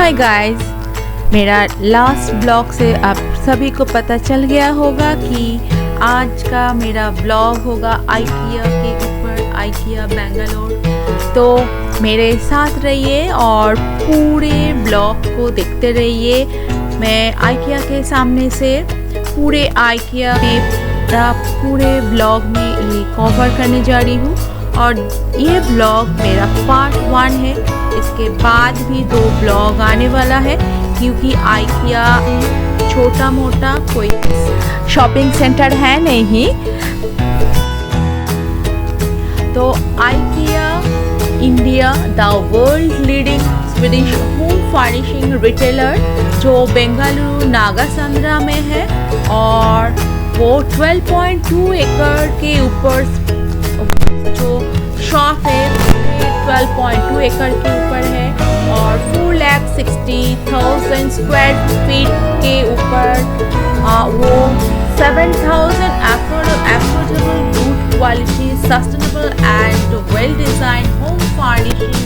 Hi guys, मेरा last blog से आप सभी को पता चल गया होगा कि आज का मेरा ब्लॉग होगा आइकिया के ऊपर, आइकिया बेंगलोर। तो मेरे साथ रहिए और पूरे ब्लॉग को देखते रहिए। मैं आइकिया के सामने से पूरे आइकिया में पूरे ब्लॉग में ये कवर करने जा रही हूँ और ये ब्लॉग मेरा पार्ट 1 है। इसके बाद भी 2 ब्लॉग आने वाला है क्योंकि आइकिया छोटा मोटा कोई शॉपिंग सेंटर है नहीं। तो IKEA India the world leading Swedish home furnishing retailer जो बेंगलुरु नागासंद्रा में है और वो 12.2 एकड़ के ऊपर जो शॉप है 12.2 एकड़ के ऊपर है और 4,60,000 स्क्वायर फीट के ऊपर वो 7,000 affordable, good quality, sustainable and well designed home furnishing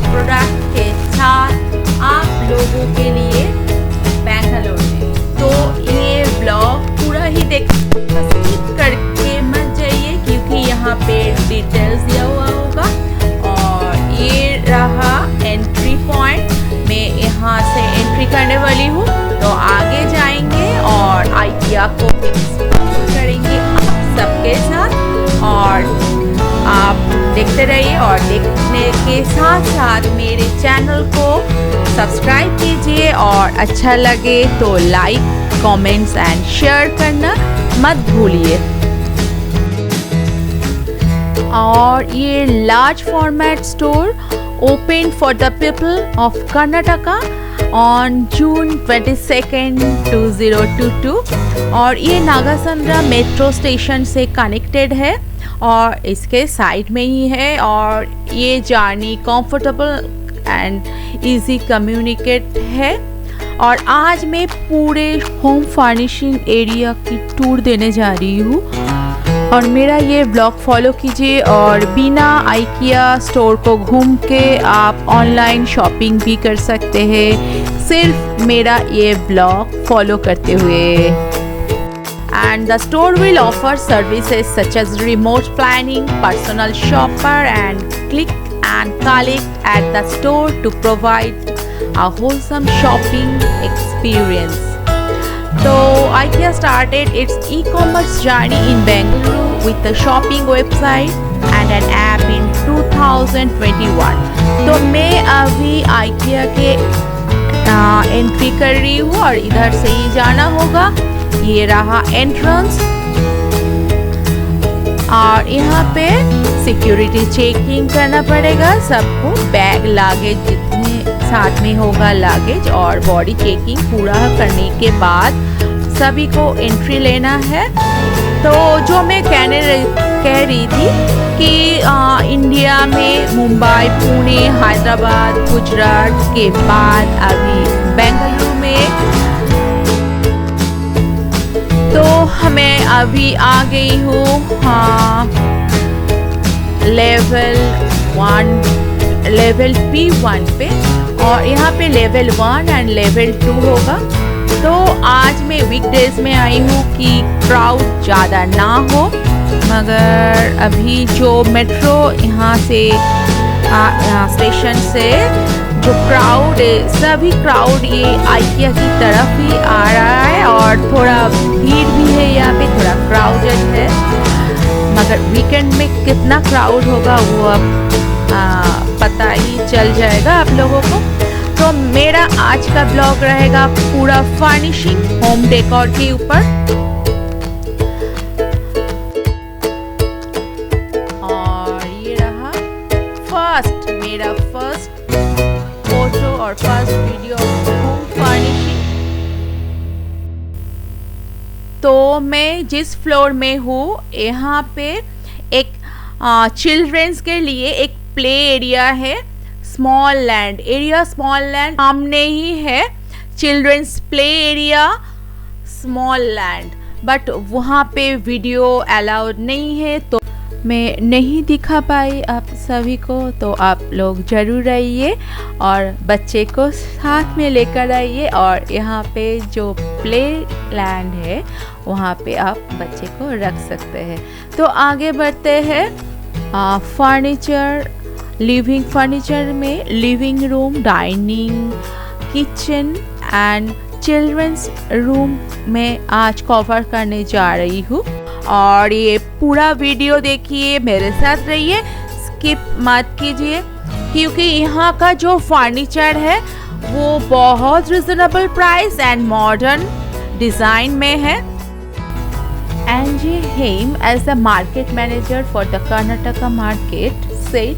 product के साथ आप लोगों के लिए बेंगलोर में। तो ये ब्लॉग पूरा ही स्किप करके मत जाइए क्योंकि यहाँ पे डिटेल्स दिया हुआ होगा। और ये रहा एंट्री पॉइंट, मैं यहाँ से एंट्री करने वाली हूँ। तो आगे जाएंगे और आइकिया को एक्सप्लोर करेंगे आप सबके साथ और आप देखते रहिए और देखने के साथ साथ मेरे चैनल को सब्सक्राइब कीजिए और अच्छा लगे तो लाइक, कमेंट्स एंड शेयर करना मत भूलिए। और ये large format store open for the people of Karnataka on June 22, 2022 और ये नागासंद्रा मेट्रो स्टेशन से कनेक्टेड है और इसके साइड में ही है और ये journey comfortable and easy communicate है। और आज मैं पूरे होम फर्निशिंग एरिया की टूर देने जा रही हूँ और मेरा ये ब्लॉग फॉलो कीजिए और बिना आइकिया स्टोर को घूम के आप ऑनलाइन शॉपिंग भी कर सकते हैं सिर्फ मेरा ये ब्लॉग फॉलो करते हुए। And the store will offer services such as remote planning, personal shopper and click and collect at the store to provide a wholesome shopping experience. So IKEA started its e-commerce journey in Bengaluru with a shopping website and an app in 2021. तो मैं अभी IKEA के entry कर रही हूँ और इधर से ही जाना होगा। ये रहा एंट्रेंस और यहाँ पे सिक्योरिटी चेकिंग करना पड़ेगा सबको, बैग लागेज जितने साथ में होगा लागेज और बॉडी चेकिंग पूरा करने के बाद सभी को एंट्री लेना है। तो जो मैं कह रही थी कि इंडिया में मुंबई, पुणे, हैदराबाद, गुजरात के बाद अभी बेंगलुरु में तो हमें अभी आ गई हूँ लेवल P1 पे और यहाँ पे लेवल 1 एंड लेवल 2 होगा। तो आज मैं वीकडेज में आई हूँ कि क्राउड ज़्यादा ना हो, मगर अभी जो मेट्रो यहाँ से स्टेशन से जो क्राउड सभी क्राउड ये आइकिया की तरफ ही आ रहा है और थोड़ा भीड़ भी है, यहाँ पे थोड़ा क्राउडेड है, मगर वीकेंड में कितना क्राउड होगा वो अब पता ही चल जाएगा आप लोगों को। तो मेरा आज का ब्लॉग रहेगा पूरा फर्निशिंग होम डेकोर के ऊपर और ये रहा मेरा फर्स्ट फोटो और फर्स्ट वीडियो होम फर्निशिंग। तो मैं जिस फ्लोर में हूँ यहाँ पे एक चिल्ड्रंस के लिए एक प्ले एरिया है, स्मॉल लैंड सामने ही है children's play area small land, but वहाँ पे वीडियो अलाउड नहीं है। मैं नहीं दिखा पाई आप सभी को, तो आप लोग ज़रूर आइए और बच्चे को साथ में लेकर आइए। और यहाँ पे जो प्ले लैंड है वहाँ पे आप बच्चे को रख सकते हैं। तो आगे बढ़ते हैं। फर्नीचर, लिविंग फर्नीचर में living room, dining, kitchen and children's room में आज कवर करने जा रही हूँ। और ये पूरा वीडियो देखिए, मेरे साथ रहिए, स्किप मत कीजिए, क्योंकि यहाँ का जो फर्नीचर है वो बहुत reasonable price and modern design में है। Angie Haim, as the market manager for the Karnataka market, said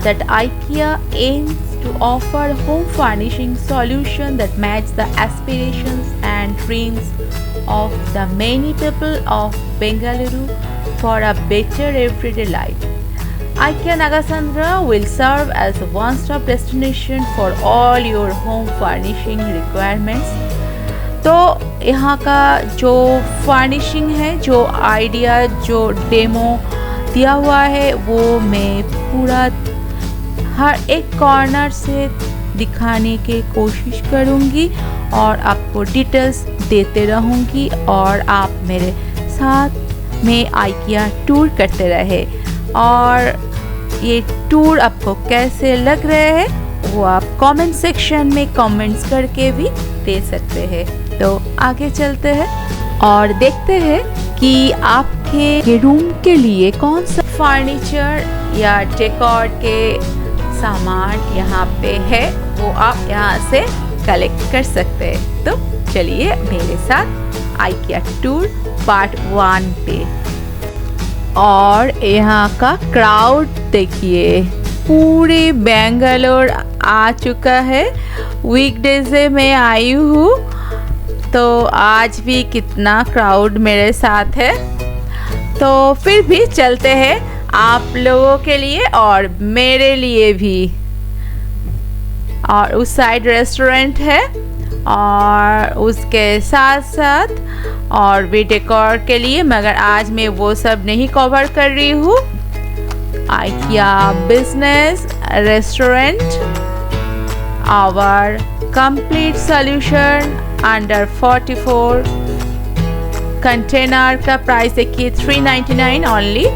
that IKEA aims to offer home furnishing solutions that match the aspirations and dreams of the many people of Bengaluru for a better everyday life. IKEA Nagasandra will serve as a one-stop destination for all your home furnishing requirements. तो यहाँ का जो furnishing है, जो idea, जो demo दिया हुआ है, वो मैं पूरा हर एक कॉर्नर से दिखाने की कोशिश करूँगी और आपको डिटेल्स देते रहूँगी और आप मेरे साथ में IKEA टूर करते रहे। और ये टूर आपको कैसे लग रहे हैं वो आप कमेंट सेक्शन में कमेंट्स करके भी दे सकते हैं। तो आगे चलते हैं और देखते हैं कि आपके रूम के लिए कौन सा फर्नीचर या डेकोर के सामान यहाँ पे है, वो आप यहाँ से कलेक्ट कर सकते हैं। तो चलिए मेरे साथ IKEA टूर पार्ट 1 पे। और यहाँ का क्राउड देखिए, पूरे बेंगलोर आ चुका है। वीकडेज से मैं आई हूँ, तो आज भी कितना क्राउड मेरे साथ है। तो फिर भी चलते हैं आप लोगों के लिए और मेरे लिए भी। और उस साइड रेस्टोरेंट है और उसके साथ साथ और भी डेकोर के लिए, मगर आज मैं वो सब नहीं कवर कर रही हूँ। IKEA business restaurant, our complete solution under 44 container का प्राइस देखिए 399 ओनली।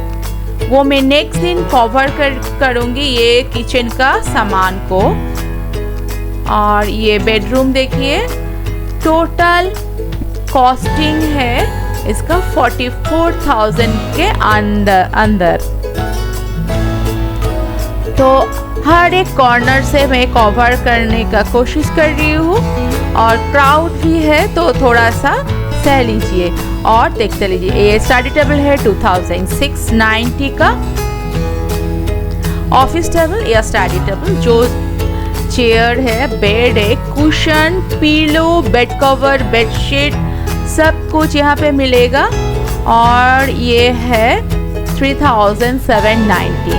वो मैं नेक्स्ट दिन कवर करूँगी ये किचन का सामान को। और ये बेडरूम देखिए, टोटल कॉस्टिंग है इसका 44,000 के अंदर। तो हर एक कॉर्नर से मैं कवर करने का कोशिश कर रही हूँ और क्राउड भी है, तो थोड़ा सा सह लीजिए और देखते लीजिए। ये स्टडी टेबल है 2690 का, ऑफिस टेबल या स्टडी टेबल। जो चेयर है, बेड है, कुशन, पीलो, बेड कवर, बेडशीट, सब कुछ यहाँ पे मिलेगा। और ये है 3790।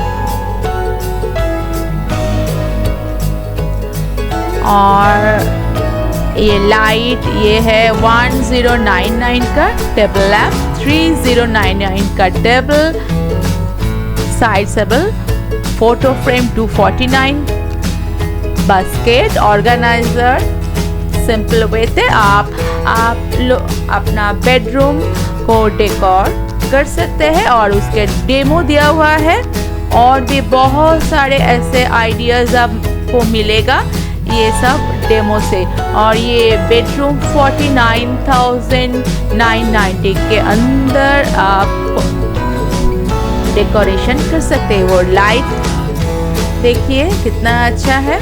और ये लाइट, ये है 1099 का टेबल लैम्प, 3099 का table, side table, photo frame 249, basket, organiser. Simple way से आप अपना बेडरूम को डेकोर कर सकते हैं। और उसके डेमो दिया हुआ है और भी बहुत सारे ऐसे आइडियाज़ आपको मिलेगा ये सब डेमो से। और ये बेडरूम 49,990 के अंदर आप डेकोरेशन कर सकते हैं। वो लाइट देखिए कितना अच्छा है।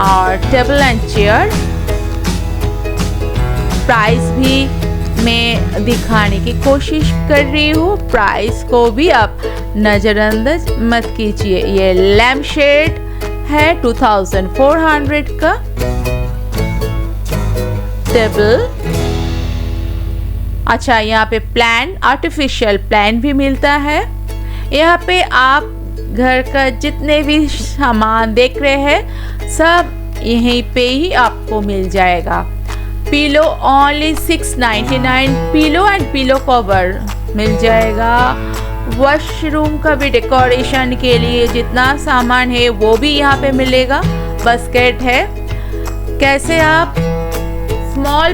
और टेबल एंड चेयर, प्राइस भी मैं दिखाने की कोशिश कर रही हूँ, प्राइस को भी आप नज़रअंदाज मत कीजिए। ये लैम्प शेड है 2400 का टेबल। अच्छा, यहाँ पे प्लान, आर्टिफिशियल प्लान भी मिलता है। यहाँ पे आप घर का जितने भी सामान देख रहे हैं सब यहीं पे ही आपको मिल जाएगा। Pillow only 699, pillow and pillow cover मिल जाएगा। वॉशरूम का भी डेकोरेशन के लिए जितना सामान है वो भी यहाँ पे मिलेगा। बास्केट है। कैसे आप स्मॉल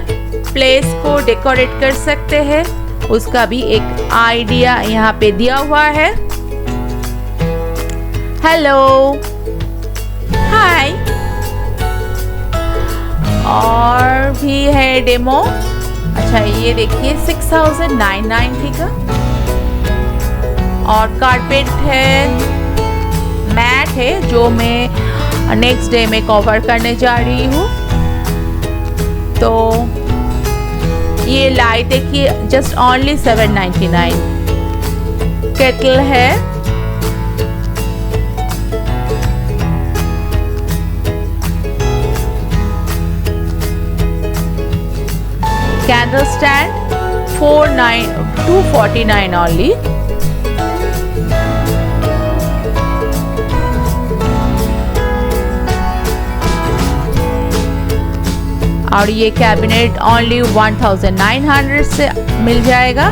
प्लेस को डेकोरेट कर सकते हैं उसका भी एक आइडिया यहाँ पे दिया हुआ है। हेलो, हाय। और भी है डेमो। अच्छा, ये देखिए 6990 का। और कारपेट है, मैट है जो मैं नेक्स्ट डे में कवर करने जा रही हूँ। तो ये लाइट देखिए जस्ट ओनली 799। केटल है। Candle stand 249 only. और ये कैबिनेट ओनली 1900 से मिल जाएगा।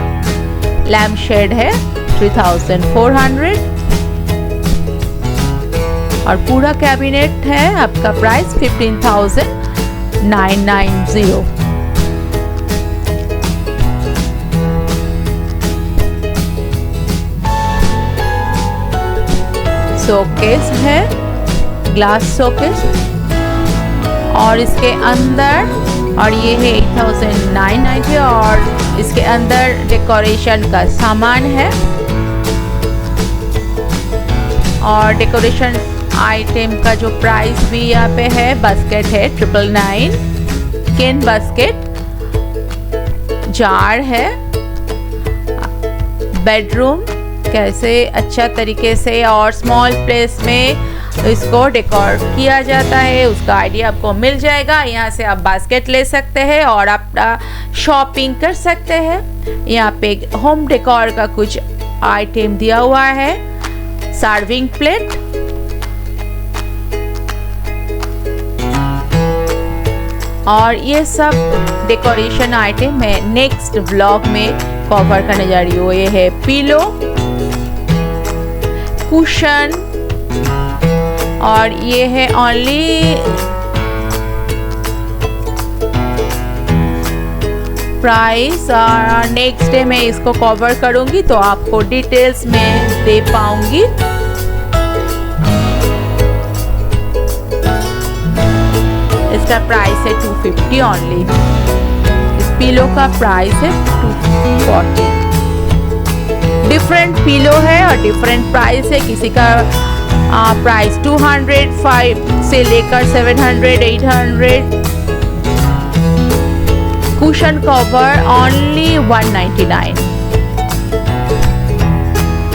लैम्प शेड है 3400। और पूरा कैबिनेट है आपका प्राइस 15,990। शोकेस है, ग्लास शोकेस। और इसके अंदर, और ये है 8,990। और इसके अंदर डेकोरेशन का सामान है। और डेकोरेशन आइटम का जो प्राइस भी यहाँ पे है। बास्केट है 999। केन बास्केट। जार है। बेडरूम कैसे अच्छा तरीके से और स्मॉल प्लेस में इसको डेकोर किया जाता है उसका आइडिया आपको मिल जाएगा। यहाँ से आप बास्केट ले सकते हैं और आप शॉपिंग कर सकते हैं। यहाँ पे होम डेकोर का कुछ आइटम दिया हुआ है। Serving plate. और ये सब डेकोरेशन आइटम मैं नेक्स्ट व्लॉग में कवर करने जा रही हूँ। ये है पिलो, कुशन। और ये है ओनली प्राइस। और नेक्स्ट डे मैं इसको कवर करूंगी तो आपको डिटेल्स में दे पाऊंगी। इसका प्राइस है 250 ओनली। इस पिलो का प्राइस है 240। डिफरेंट पिलो है और डिफरेंट प्राइस है। किसी का प्राइस 205 से लेकर 700, 800। Cushion cover only 199।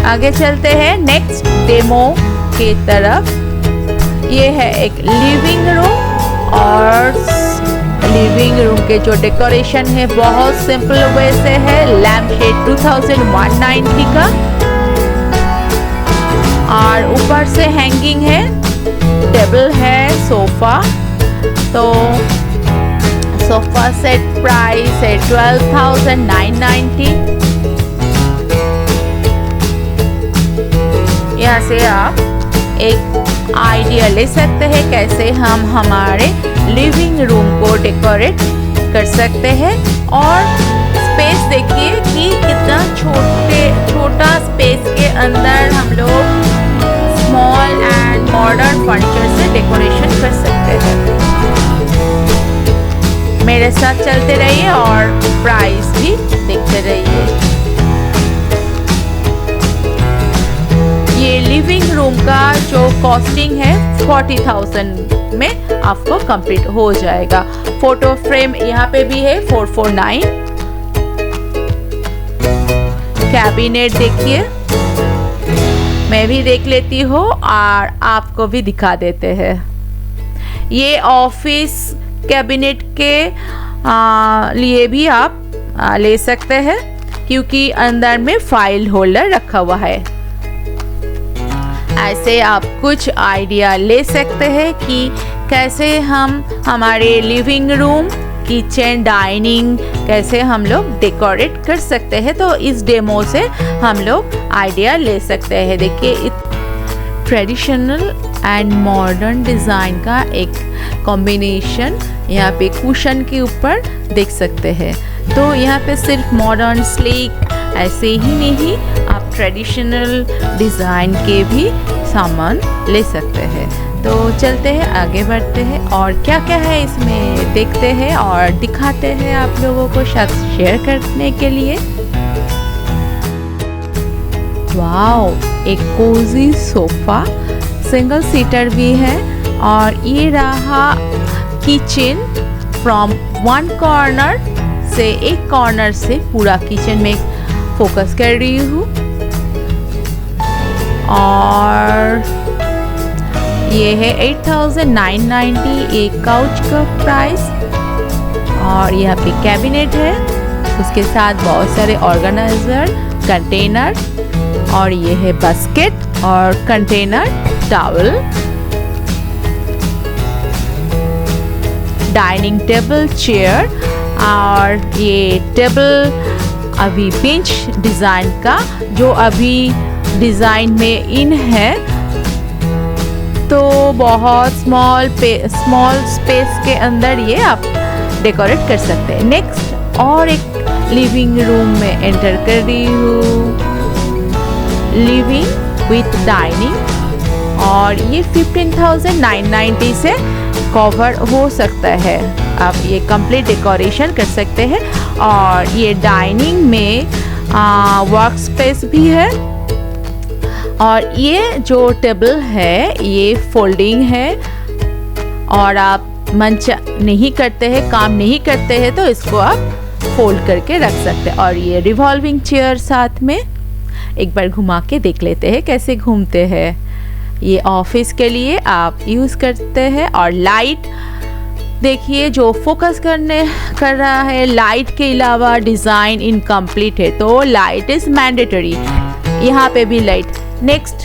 आगे चलते हैं नेक्स्ट डेमो के तरफ। ये है एक लिविंग रूम। और लिविंग रूम के जो डेकोरेशन है बहुत सिंपल वे से है। लैम्प शेड 2190 का। और ऊपर से हैंगिंग है। टेबल है, सोफा। तो सोफा सेट प्राइस है 12,990। यहाँ से आप एक आइडिया ले सकते हैं कैसे हम हमारे लिविंग रूम को डेकोरेट कर सकते हैं। और स्पेस देखिए कि कितना छोटा स्पेस के अंदर हम लोग स्मॉल एंड मॉडर्न फर्नीचर से डेकोरेशन कर सकते हैं। मेरे साथ चलते रहिए और प्राइस भी देखते रहिए। ये लिविंग रूम का जो कॉस्टिंग है 40,000 में आपको कंप्लीट हो जाएगा। फोटो फ्रेम यहाँ पे भी है 449। कैबिनेट देखिए, मैं भी देख लेती हूँ और आपको भी दिखा देते हैं। ये ऑफिस कैबिनेट के लिए भी आप ले सकते हैं क्योंकि अंदर में फाइल होल्डर रखा हुआ है। ऐसे आप कुछ आइडिया ले सकते हैं कि कैसे हम हमारे लिविंग रूम किचन डाइनिंग कैसे हम लोग डेकोरेट कर सकते हैं, तो इस डेमो से हम लोग आइडिया ले सकते हैं। देखिए ट्रेडिशनल एंड मॉडर्न डिज़ाइन का एक कॉम्बिनेशन यहाँ पे कुशन के ऊपर देख सकते हैं। तो यहाँ पे सिर्फ मॉडर्न स्लीक ऐसे ही नहीं, आप ट्रेडिशनल डिज़ाइन के भी सामान ले सकते हैं। तो चलते हैं, आगे बढ़ते हैं और क्या क्या है इसमें देखते हैं और दिखाते हैं आप लोगों को साथ शेयर करने के लिए। वाओ, एक कोजी सोफा सिंगल सीटर भी है और ये रहा किचन फ्रॉम वन कॉर्नर से, एक कॉर्नर से पूरा किचन में फोकस कर रही हूँ। और ये है 8,990 एक काउच का प्राइस। और यहाँ पे कैबिनेट है, उसके साथ बहुत सारे ऑर्गेनाइजर, कंटेनर, और ये है बास्केट और container, towel, dining table, chair, और ये टेबल अभी बेंच डिज़ाइन का जो अभी डिज़ाइन में इन है, तो बहुत स्मॉल स्पेस के अंदर ये आप डेकोरेट कर सकते हैं। नेक्स्ट और एक लिविंग रूम में एंटर कर रही हूँ, लिविंग विथ डाइनिंग, और ये 15,990 से कवर हो सकता है। आप ये कंप्लीट डेकोरेशन कर सकते हैं। और ये डाइनिंग में वर्क स्पेस भी है। और ये जो टेबल है ये फोल्डिंग है, और आप मन नहीं करते हैं, काम नहीं करते हैं, तो इसको आप फोल्ड करके रख सकते हैं। और ये रिवॉल्विंग चेयर साथ में, एक बार घुमा के देख लेते हैं कैसे घूमते हैं। ये ऑफिस के लिए आप यूज़ करते हैं। और लाइट देखिए जो फोकस कर रहा है, लाइट के अलावा डिज़ाइन इनकम्प्लीट है, तो लाइट इज़ मैंडेटरी। यहाँ पे भी लाइट। नेक्स्ट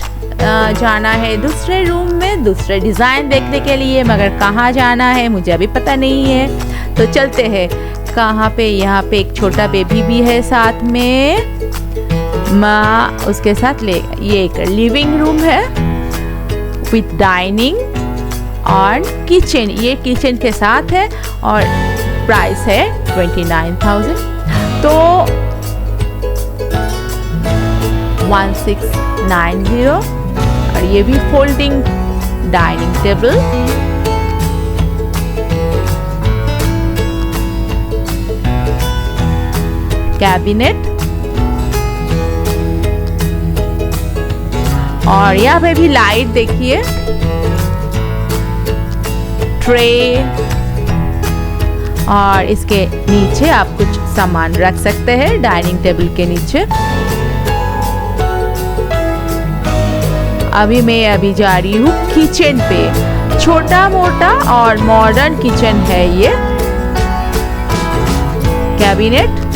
जाना है दूसरे रूम में दूसरे डिज़ाइन देखने के लिए, मगर कहाँ जाना है मुझे अभी पता नहीं है, तो चलते हैं कहाँ पे। यहाँ पे एक छोटा बेबी भी है साथ में, माँ उसके साथ ये एक लिविंग रूम है विथ डाइनिंग और किचन, ये किचन के साथ है और प्राइस है 29,000। तो 1690। और ये भी फोल्डिंग डाइनिंग टेबल, कैबिनेट, और यहाँ पे भी लाइट देखिए, ट्रे, और इसके नीचे आप कुछ सामान रख सकते हैं डाइनिंग टेबल के नीचे। अभी जा रही हूँ किचन पे। छोटा मोटा और मॉडर्न किचन है ये। कैबिनेट,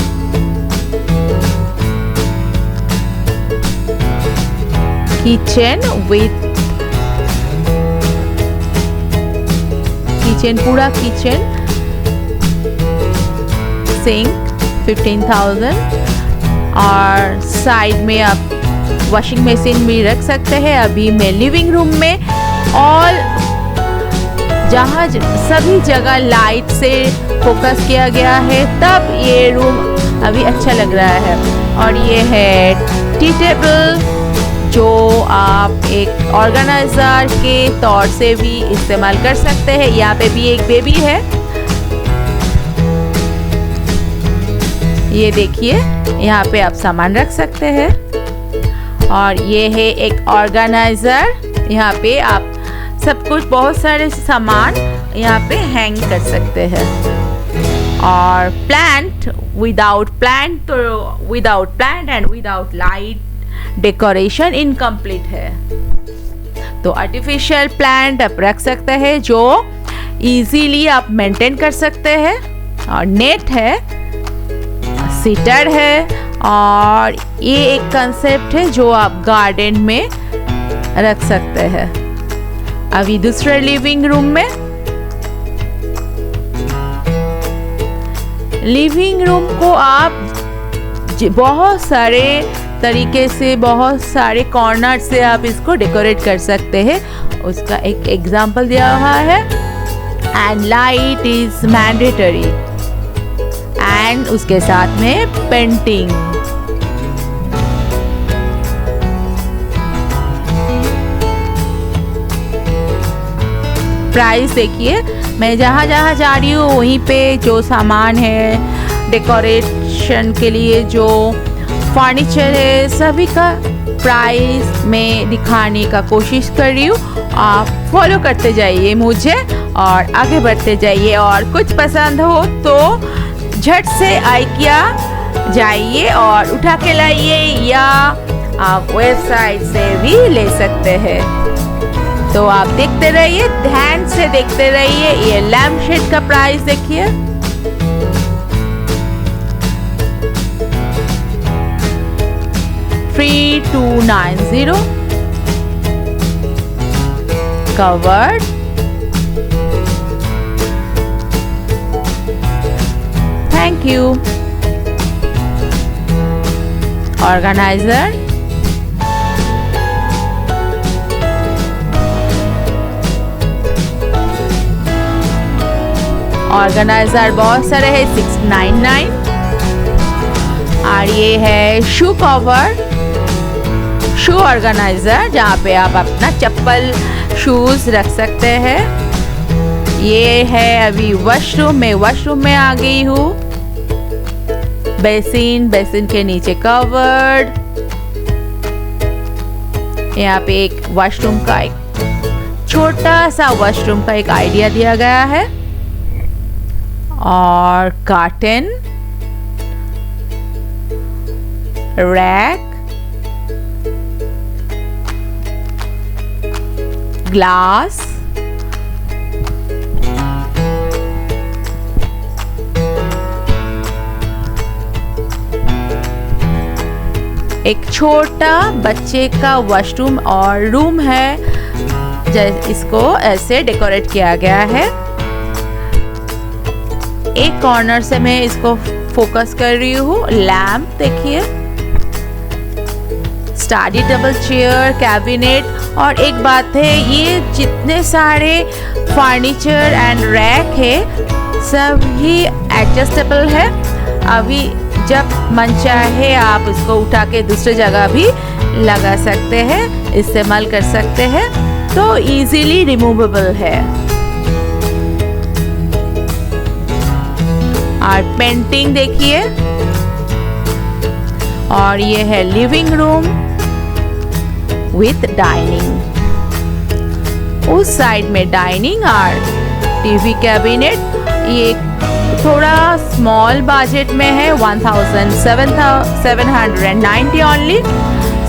पूरा किचन, सिंक 15,000, और साइड में आप वॉशिंग मशीन भी रख सकते हैं। अभी मैं लिविंग रूम में, और जहाँ सभी जगह लाइट से फोकस किया गया है, तब ये रूम अभी अच्छा लग रहा है। और ये है टी टेबल, जो आप एक ऑर्गेनाइजर के तौर से भी इस्तेमाल कर सकते हैं। यहाँ पे भी एक बेबी है, ये देखिए, यहाँ पे आप सामान रख सकते हैं। और ये है एक ऑर्गेनाइजर, यहाँ पे आप सब कुछ, बहुत सारे सामान यहाँ पे हैंग कर सकते हैं। और plant, without plant and without light decoration incomplete है। तो आर्टिफिशियल प्लांट आप रख सकते हैं जो इजीली आप मेंटेन कर सकते हैं। और नेट है, सीटर है, और ये एक कंसेप्ट है जो आप गार्डन में रख सकते हैं। अभी दूसरे लिविंग रूम में लिविंग रूम को आप बहुत सारे तरीके से, बहुत सारे कॉर्नर से आप इसको डेकोरेट कर सकते हैं। उसका एक एग्जांपल दिया हुआ है। And light is mandatory, and उसके साथ में पेंटिंग। प्राइस देखिए, मैं जहाँ जहाँ जा रही हूँ वहीं पे जो सामान है डेकोरेशन के लिए, जो फर्नीचर है, सभी का प्राइस में दिखाने का कोशिश कर रही हूँ। आप फॉलो करते जाइए मुझे और आगे बढ़ते जाइए। और कुछ पसंद हो तो झट से IKEA जाइए और उठा के लाइए, या आप वेबसाइट से भी ले सकते हैं। तो आप देखते रहिए, ध्यान से देखते रहिए। ये लैम्प शेड का प्राइस देखिए, $3290 covered। Thank you. Organiser, organiser बहुत सारे है, $699। और ये है शू कवर, शू ऑर्गेनाइजर, जहाँ पे आप अपना चप्पल, शूज रख सकते हैं। ये है अभी वॉशरूम में आ गई हूँ। बेसिन के नीचे कवर्ड। यहाँ पे एक वॉशरूम का, एक छोटा सा वॉशरूम का एक आइडिया दिया गया है। और कर्टन, रैक, ग्लास, एक छोटा बच्चे का वॉशरूम और रूम है, इसको ऐसे डेकोरेट किया गया है। एक कॉर्नर से मैं इसको फोकस कर रही हूँ। लैम्प देखिए, स्टडी टेबल, चेयर, कैबिनेट। और एक बात है, ये जितने सारे फर्नीचर एंड रैक है सभी एडजस्टेबल है। अभी जब मन चाहे आप इसको उठा के दूसरी जगह भी लगा सकते हैं, इस्तेमाल कर सकते हैं, तो इजीली रिमूवेबल है। और पेंटिंग देखिए। और ये है लिविंग रूम विथ डाइनिंग। उस साइड में डाइनिंग और टीवी कैबिनेट। ये थोड़ा स्मॉल बजट में है, 1790 ओनली।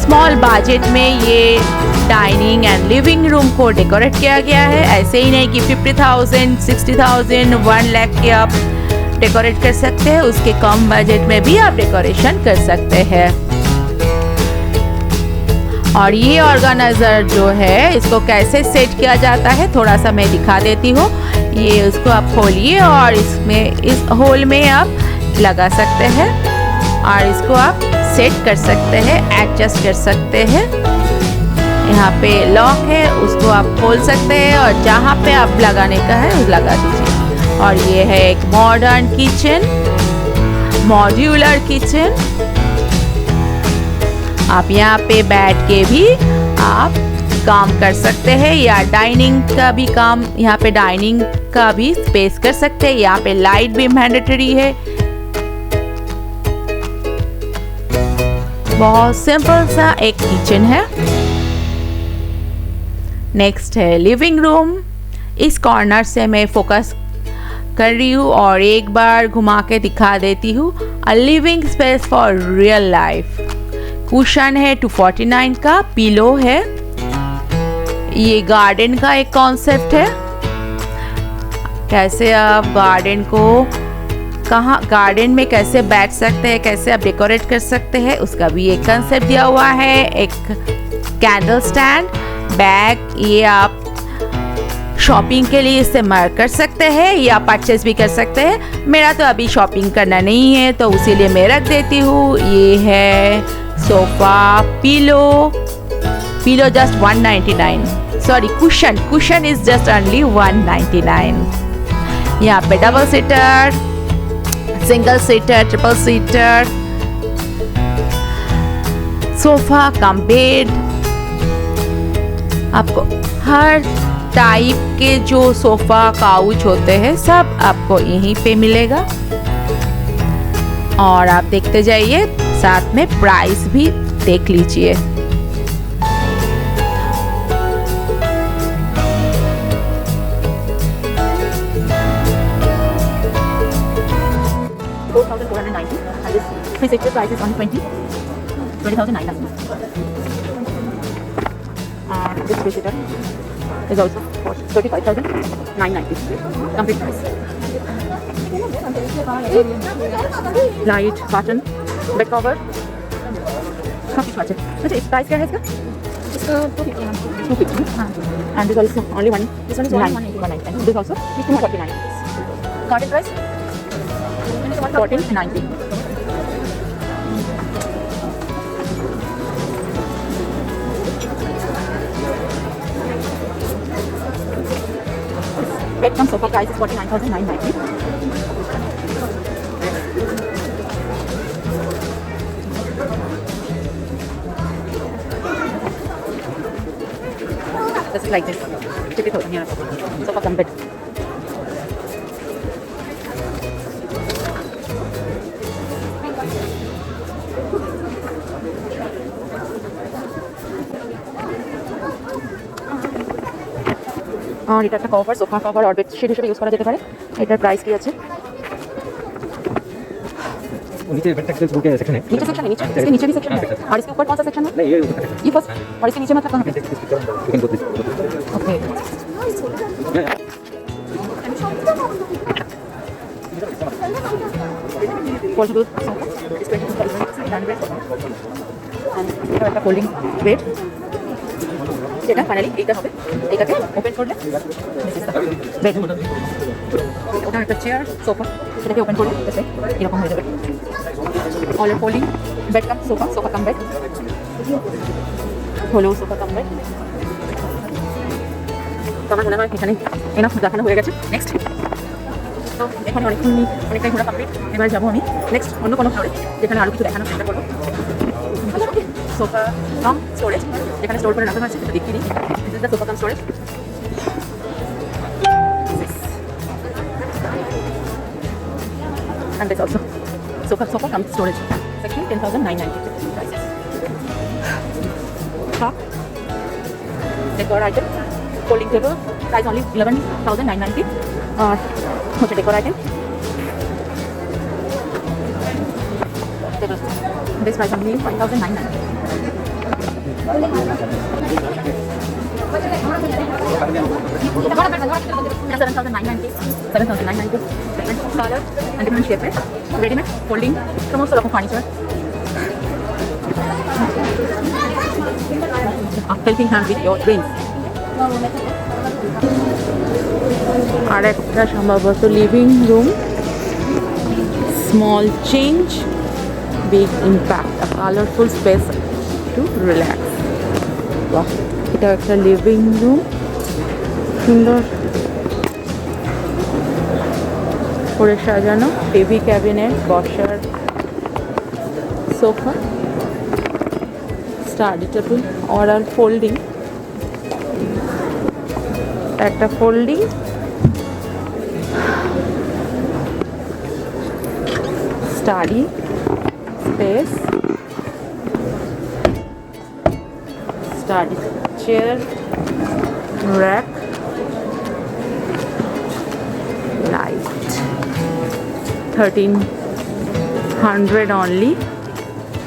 स्मॉल बजट में ये डाइनिंग एंड लिविंग रूम को डेकोरेट किया गया है। ऐसे ही नहीं कि 50,000, 60,000, 1 लाख के आप डेकोरेट कर सकते हैं। उसके कम बजट में भी आप डेकोरेशन कर सकते हैं। और ये ऑर्गेनाइजर जो है, इसको कैसे सेट किया जाता है थोड़ा सा मैं दिखा देती हूँ। ये उसको आप खोलिए और इसमें, इस होल में आप लगा सकते हैं और इसको आप सेट कर सकते हैं, एडजस्ट कर सकते हैं। यहाँ पे लॉक है, उसको आप खोल सकते हैं और जहाँ पे आप लगाने का है उस लगा दीजिए। और ये है एक मॉडर्न किचन, मॉड्यूलर किचन। आप यहाँ पे बैठ के भी आप काम कर सकते हैं या डाइनिंग का भी काम, यहाँ पे डाइनिंग का भी स्पेस कर सकते हैं। यहाँ पे लाइट भी मैंडेटरी है। बहुत सिंपल सा एक किचन है। नेक्स्ट है लिविंग रूम। इस कॉर्नर से मैं फोकस कर रही हूँ और एक बार घुमा के दिखा देती हूँ। A living space for real life. Cushion है 249 का, पिलो है। ये गार्डन का एक कॉन्सेप्ट है, कैसे आप गार्डन को कहाँ, गार्डन में कैसे बैठ सकते हैं, कैसे आप डेकोरेट कर सकते हैं, उसका भी एक कंसेप्ट दिया हुआ है। एक कैंडल स्टैंड, बैग, ये आप शॉपिंग के लिए इस्तेमाल कर सकते हैं या परचेस भी कर सकते हैं। मेरा तो अभी शॉपिंग करना नहीं है तो उसीलिए मैं रख देती हूँ। ये है sofa pillow, pillow just 199, sorry cushion is just only 199। यहाँ पे double seater, single seater, triple seater, sofa cum bed, आपको हर टाइप के जो सोफा काउच होते हैं सब आपको यहीं पे मिलेगा। और आप देखते जाइए, साथ में प्राइस भी देख लीजिए। This visitor is also 35,990 complete price. Light button, bed cover, सब कुछ अच्छे। अच्छा, इस प्राइस क्या है इसका? इसका 250 हाँ। And this also only one. This one is only 190. This also 249. Cotton price 1490. Bed from sofa price is 49,990. This is like this. 50,000 here. Sofa come bed. और এটা একটা কভার, সোফা কভার আর বেডশিট হিসেবে use করা যেতে পারে। এটার price কি আছে? नीचे बेड टेक्सटाइल्स बुक है सेक्शन है। नीचे सेक्शन है, नीचे इसके नीचे भी सेक्शन है। और इसके ऊपर कौन सा सेक्शन है? नहीं ये फर्स्ट। और इसके नीचे मतलब कहाँ पे? You can go this. Okay. Foldable sofa इस पे और একটা ফোল্ডিং বেড, যেটা ফাইনালি এইটা হবে। এইটাকে ওপেন করলে বেড, ওটা একটা চেয়ার সোফা, সেটাকে ওপেন করলে এরকম হয়ে যাবে। অল ফোল্ডিং বেড কাম সোফা, সোফা কাম বেড, হলো সোফা কাম বেড। তো আমার মনে হয় এখানে এনাফ দেখানো হয়ে গেছে। নেক্সট, তো এখানে অনেকটাই ঘোরা কমপ্লিট। এবার যাবো আমি নেক্সট অন্য কোনো ফ্লোরে, যেখানে আরও কিছু দেখানোর চেষ্টা করবো। সোফা কাম স্টোরেজ, যেখানে স্টোর করে রাখা হয়েছে সেটা দেখিয়ে দিই। This is the sofa cum storage. And this also sofa comes storage section 10,990 prices. Top decor item, folding table price only 11,990 और मुझे decor item this price only 5,990. $7,990 different color and different shape, ready-made folding সমস্ত রকম furniture. Helping hand with your dreams. আর একটা সম্ভবত living room, small change big impact, a colorful space to relax. বাহ, এটা একটা living room, সুন্দর করে সাজানো, টিভি ক্যাবিনেট, বসার সোফা, স্টাডি টেবিল, অরাল ফোল্ডিং, একটা folding, study space, study chair, rack, light, 1300 only.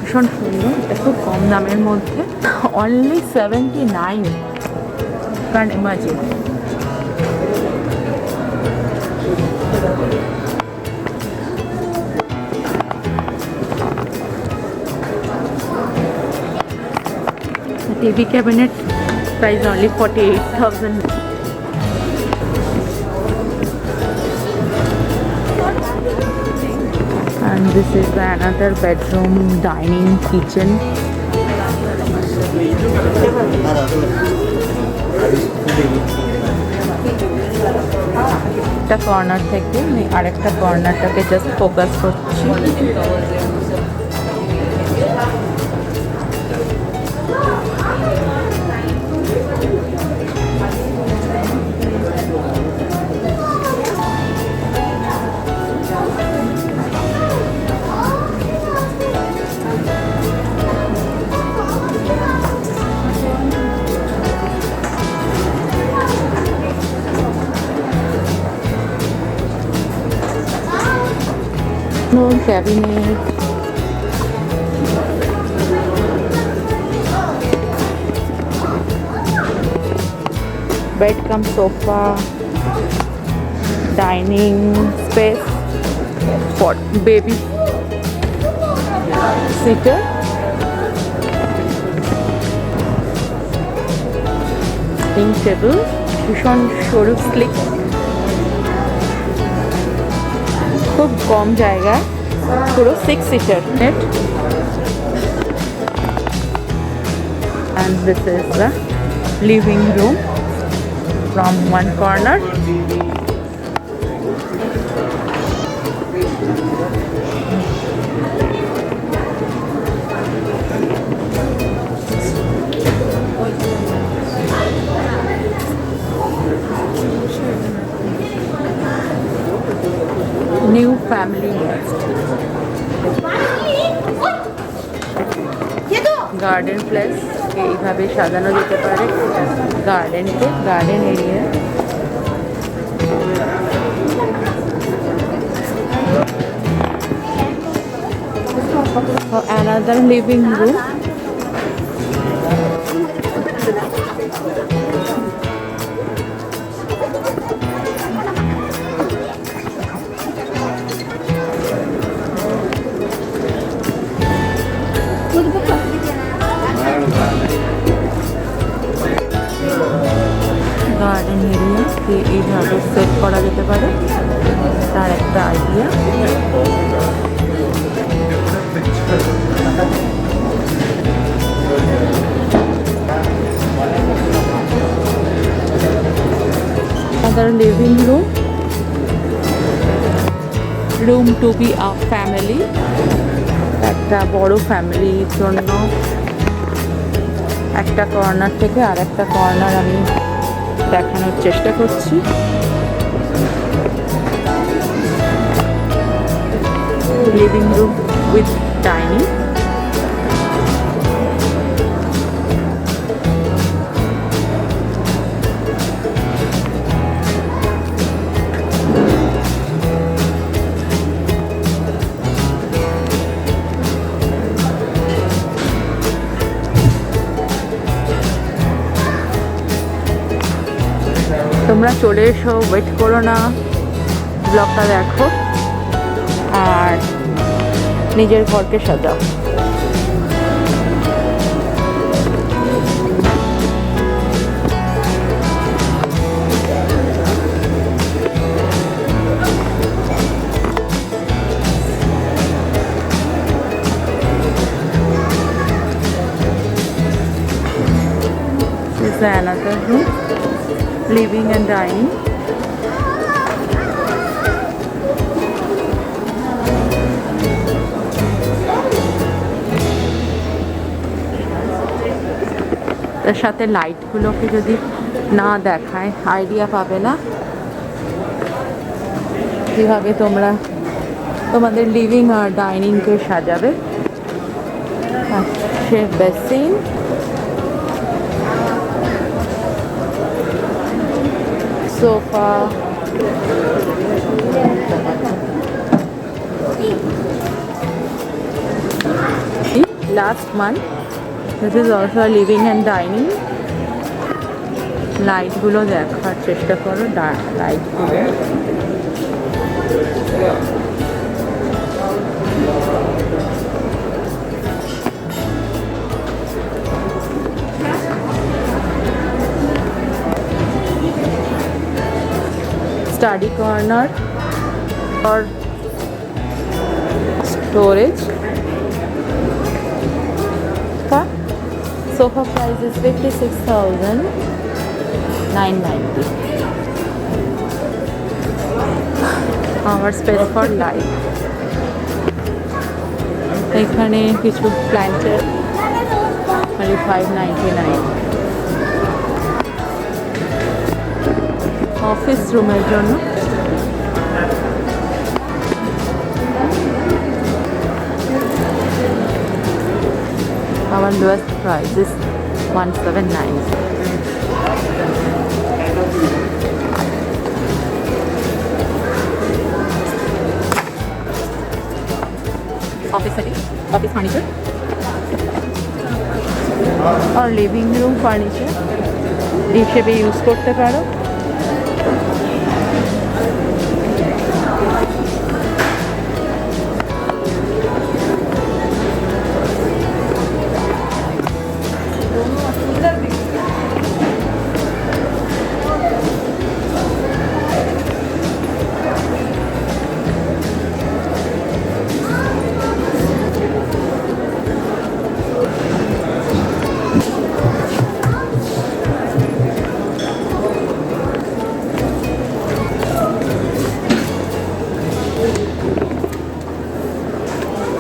ভীষণ সুন্দর, এটা খুব কম দামের মধ্যে, অনলি 79, কারণ imagine. TV cabinet price only 48,000. And this is another bedroom, dining, kitchen. একটা কর্নার থেকে আমি আরেকটা কর্নারটাকে জাস্ট ফোকাস করছি। No cabinet. Bed cum sofa, dining space for baby seater, dining table, ভীষণ সরু স্লিক, খুব কম জায়গা, পুরো 6 seater net. And this is the living room from one corner. New family nest. Garden place এইভাবে সাজানো যেতে পারে গার্ডেনকে, garden area. Another living room. Garden এরিয়াকে এইভাবে সেট করা যেতে পারে, তার একটা idea. Another living room, room to be a family, একটা বড় ফ্যামিলির জন্য একটা কর্নার থেকে আর একটা কর্নার আমি দেখানোর চেষ্টা করছি। Living room with dining. তোমরা চলে এসো, ওয়েট করো না, ব্লগটা দেখো আর নিজের ঘরকে সাজাও। This is another room, living and dining. তার সাথে লাইটগুলোকে যদি না দেখায় আইডিয়া পাবে না কীভাবে তোমরা তোমাদের লিভিং আর ডাইনিংকে সাজাবে। সে basin, sofa, last one. This is also a living and dining. লাইটগুলো দেখার চেষ্টা করো, লাইটগুলো study corner or storage. Sofa price is 56,990. Our space for life. এখানে কিছু প্ল্যান্টের only 599. অফিস রুমের জন্য our lowest price is 179. Office setting, office furniture, আর লিভিং রুম ফার্নিচার হিসেবে ইউজ করতে পারো।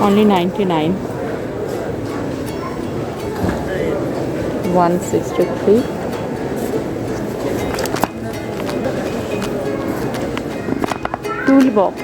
Only 99. 163. Toolbox.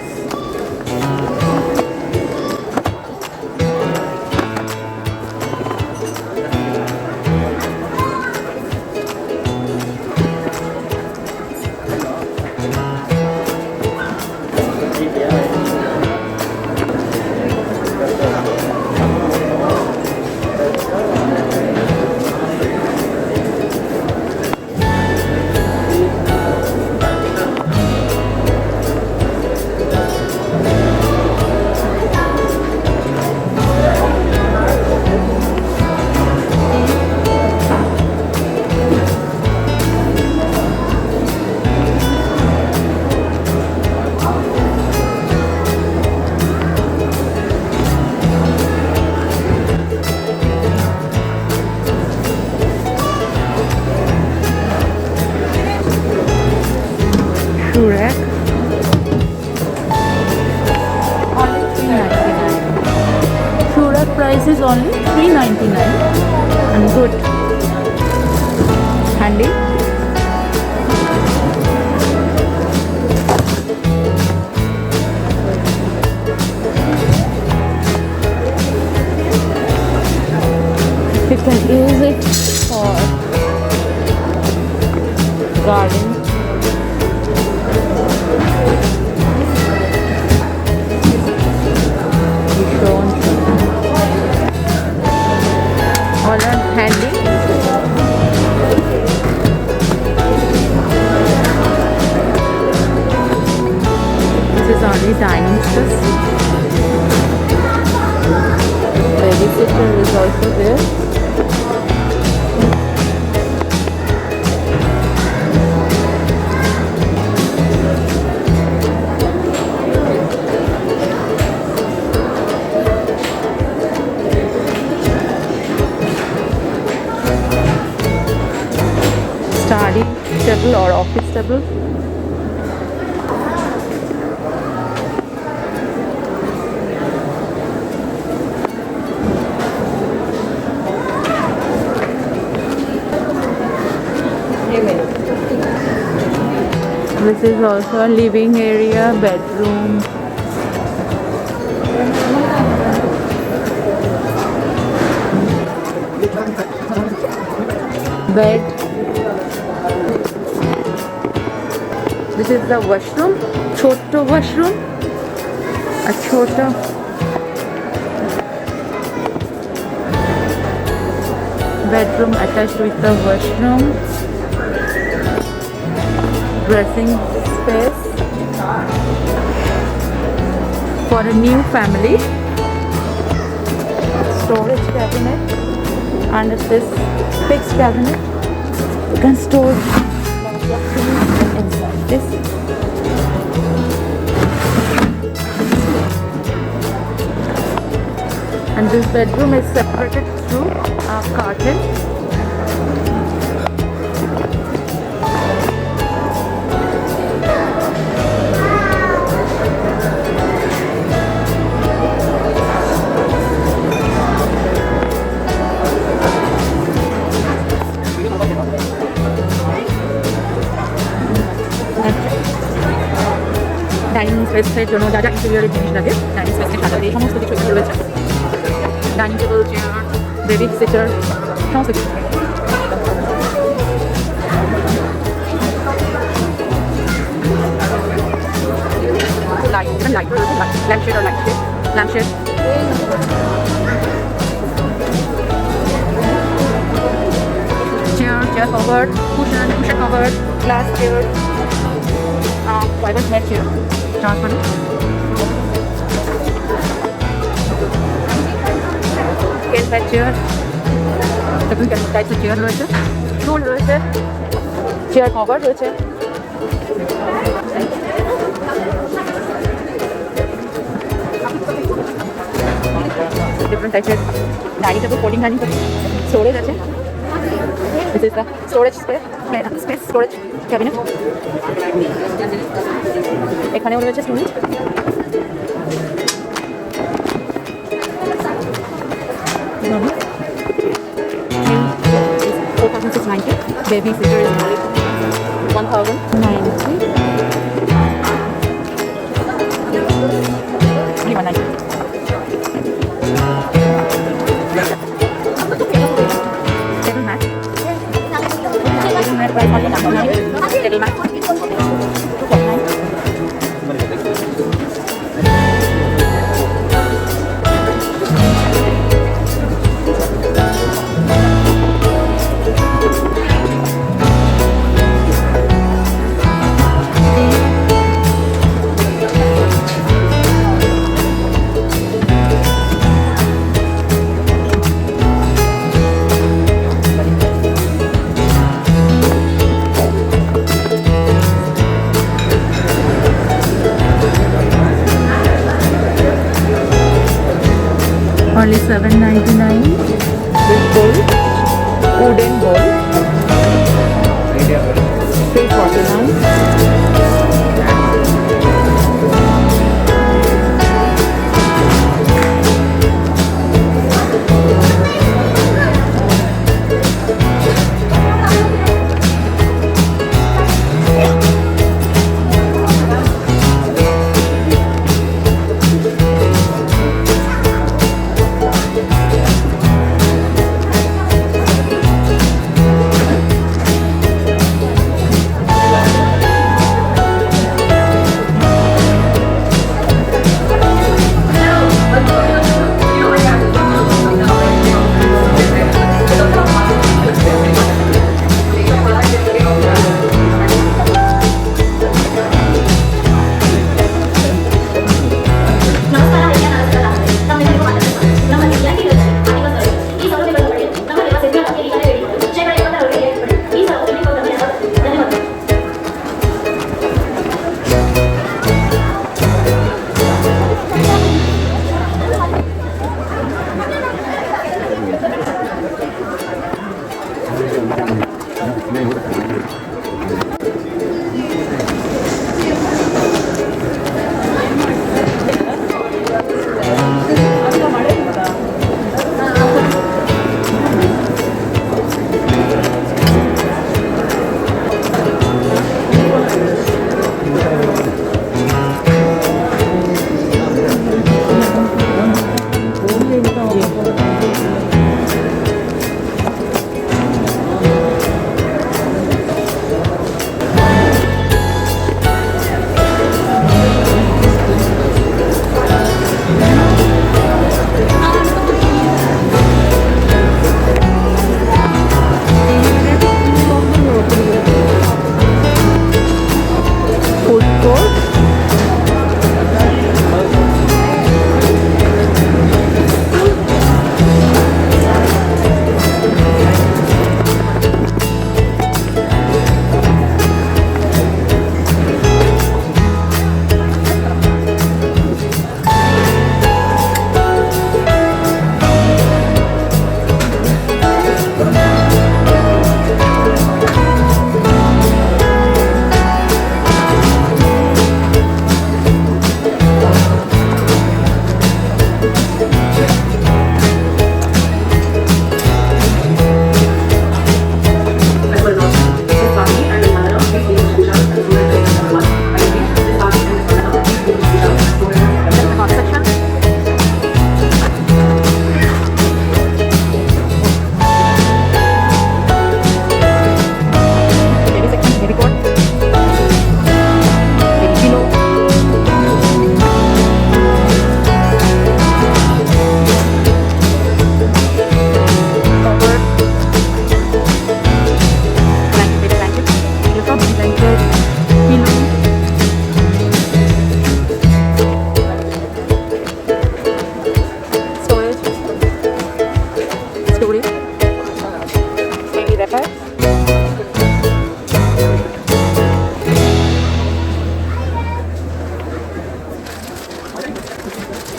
Shoe rack. Only 399. Shoe rack price is only 399 and good. Handy. You can use it for garden. All are handy. This is only dining space. Babysitter is also there. Study table or office table. This is also a living area, bedroom. Bed. This is the washroom, छोटा washroom, a छोटा bedroom attached with the washroom, dressing space for a new family, storage cabinet, and this fixed cabinet. You can store lots of things inside this. This bedroom is separated through a curtain. Dining স্পেসের জন্য যা যা ইন্টেরিয়রের জিনিস লাগে dining স্পেসকে সাজাতে এই সমস্ত কিছু এখানে রয়েছে। Dining table, chair, baby sitter, সমস্ত কিছু। লাইট, এখানে লাইট রয়েছে, ল্যাম্পশেড আর light lampshade. Chair cover, cushion cover, glass chair, fibre mat chair, transparent. Scale fat chair, দেখুন কেমন টাইপসের চেয়ার রয়েছে, টুল রয়েছে, চেয়ার কভার রয়েছে। ডিফারেন্ট টাইপের dining table, folding dining table, storage আছে। This is the storage space storage cabinet. এখানেও রয়েছে storage. $4,690. Baby sitter is only $1,090. Only $190. Table mat. Table mat price only $1,990. Table mat $249. Only $799. This bowl, wooden bowl, $349.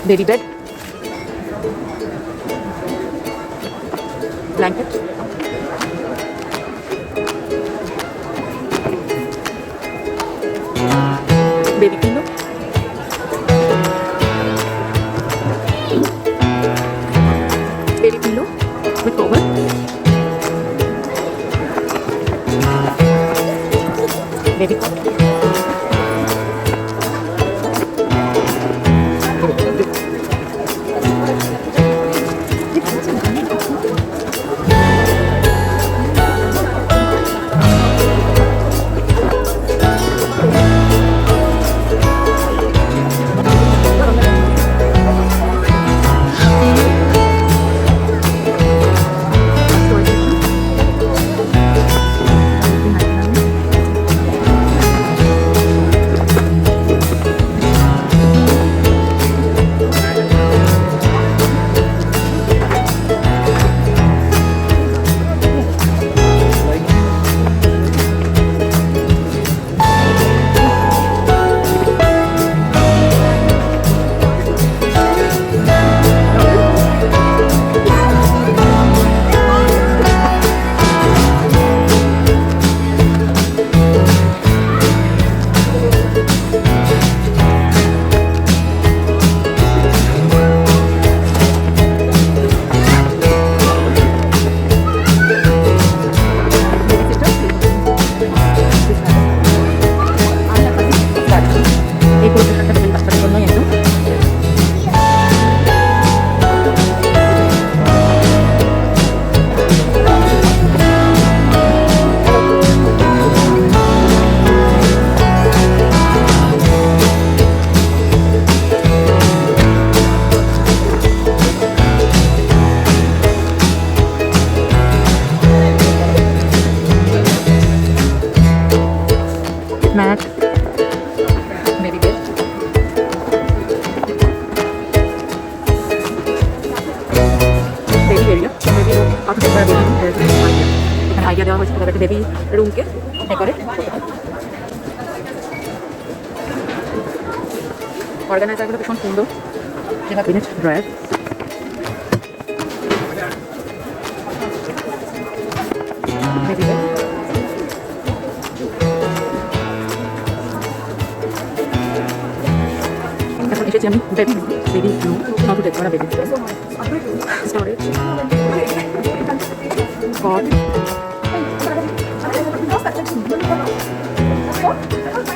baby bed, blanket, baby pillow, baby pillow with cover, baby cot, mat, baby bed, baby area, baby room, after the baby room, there is an idea. এখানে idea দেওয়া হয়েছে কিভাবে baby রুমকে decorate করতে হয়। অর্গানাইজারগুলো ভীষণ সুন্দর, যেটা Binet drawer, baby bed, এখন এসেছি আমি বেবি রুম, নট ডেক করা baby storage, cot,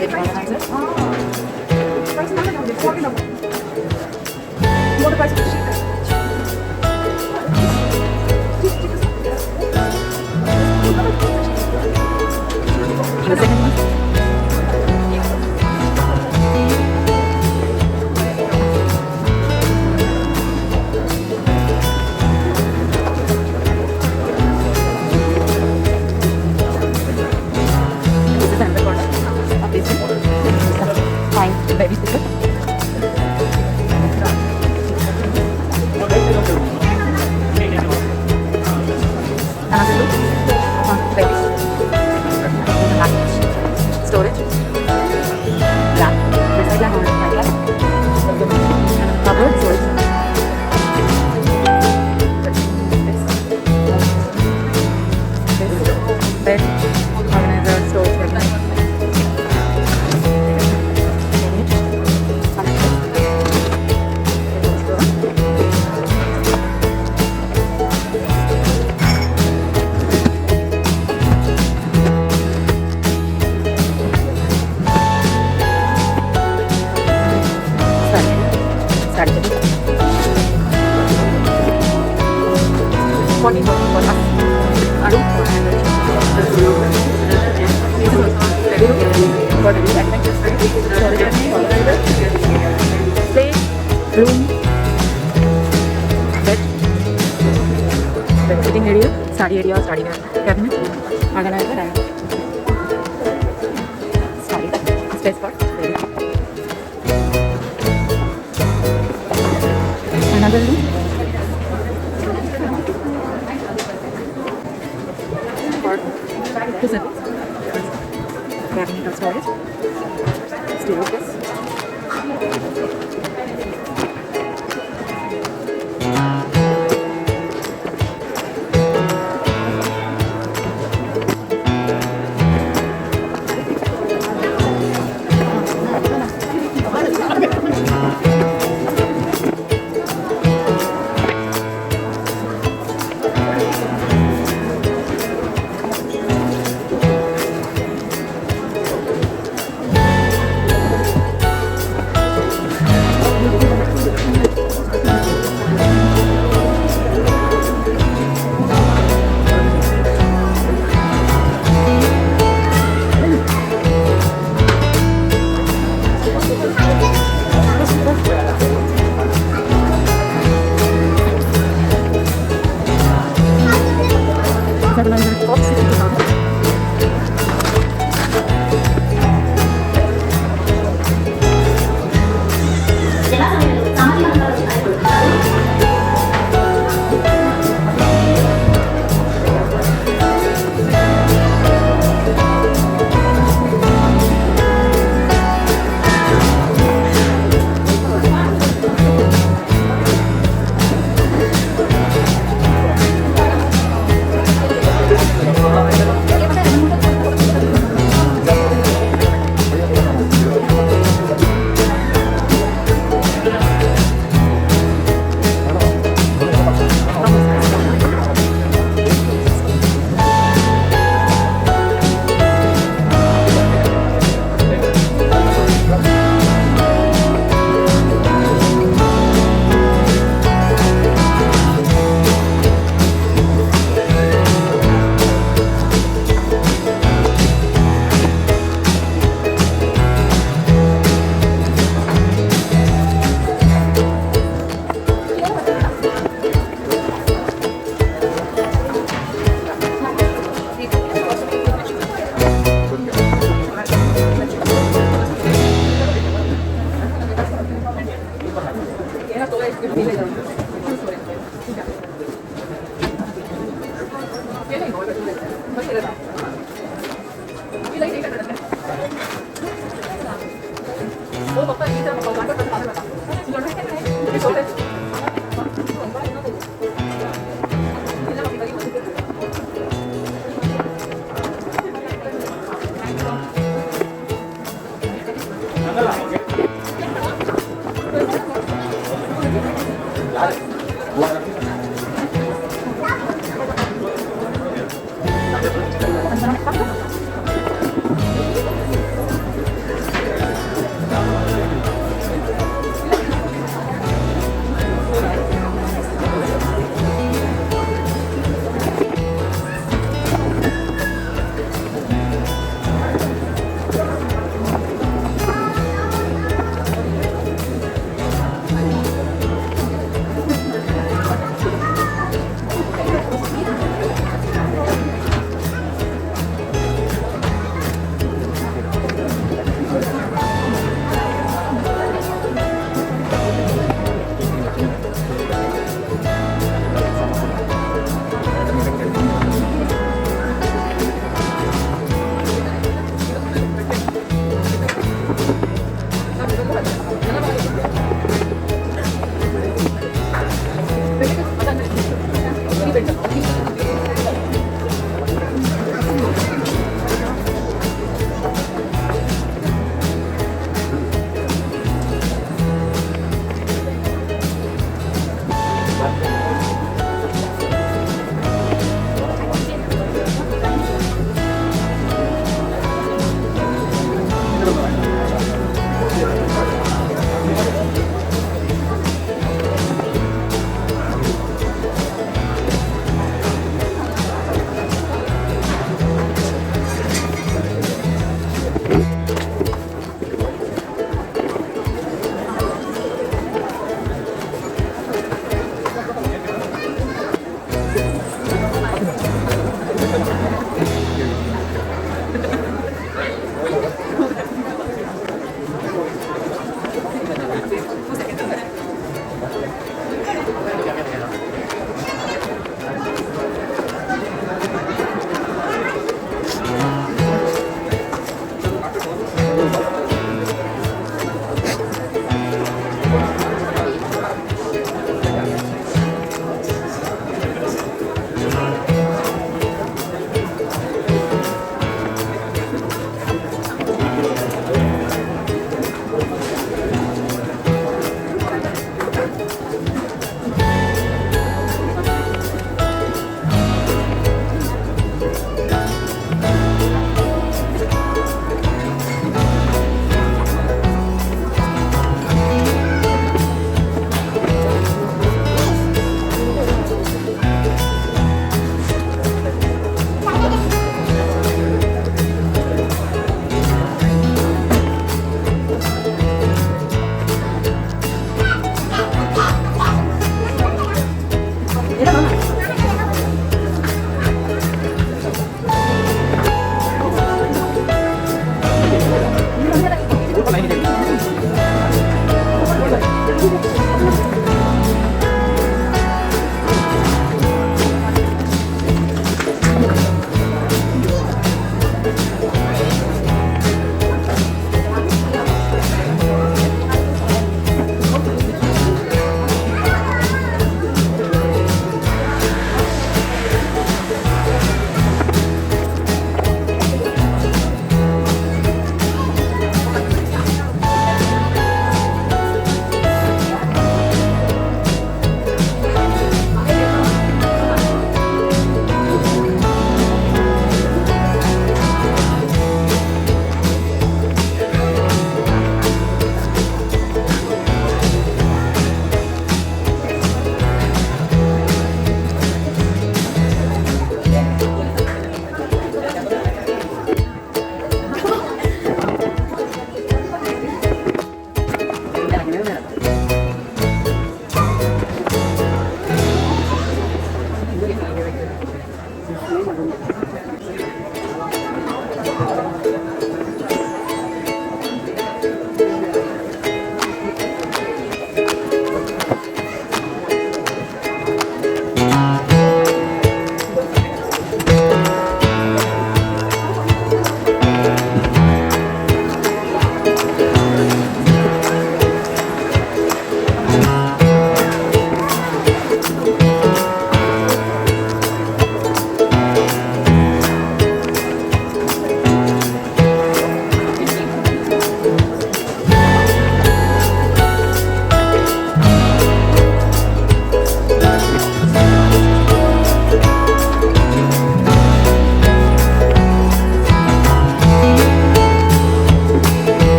baby organiser, the second one. This is another corner of this room. Fine baby sitter. Another room. Baby. Storage, lamp, beside lamp or side lamp, cupboard, storage, this bed, organizer, storage, cabinet, room, bed, sitting area, study cabinet, organizer and study space for baby. Another room. For two seconds. Cabinet or storage. Staircase.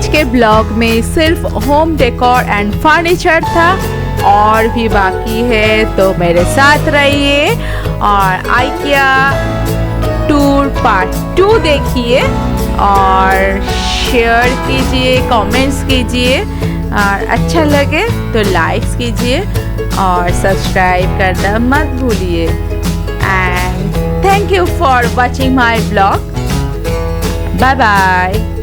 आज के blog में सिर्फ home decor and furniture था, और भी बाकी है तो मेरे साथ रहिए और आइकिया टूर पार्ट 2 देखिए और शेयर कीजिए, कमेंट्स कीजिए, और अच्छा लगे तो लाइक्स कीजिए और सब्सक्राइब करना मत भूलिए। And thank you for watching my blog. Bye bye.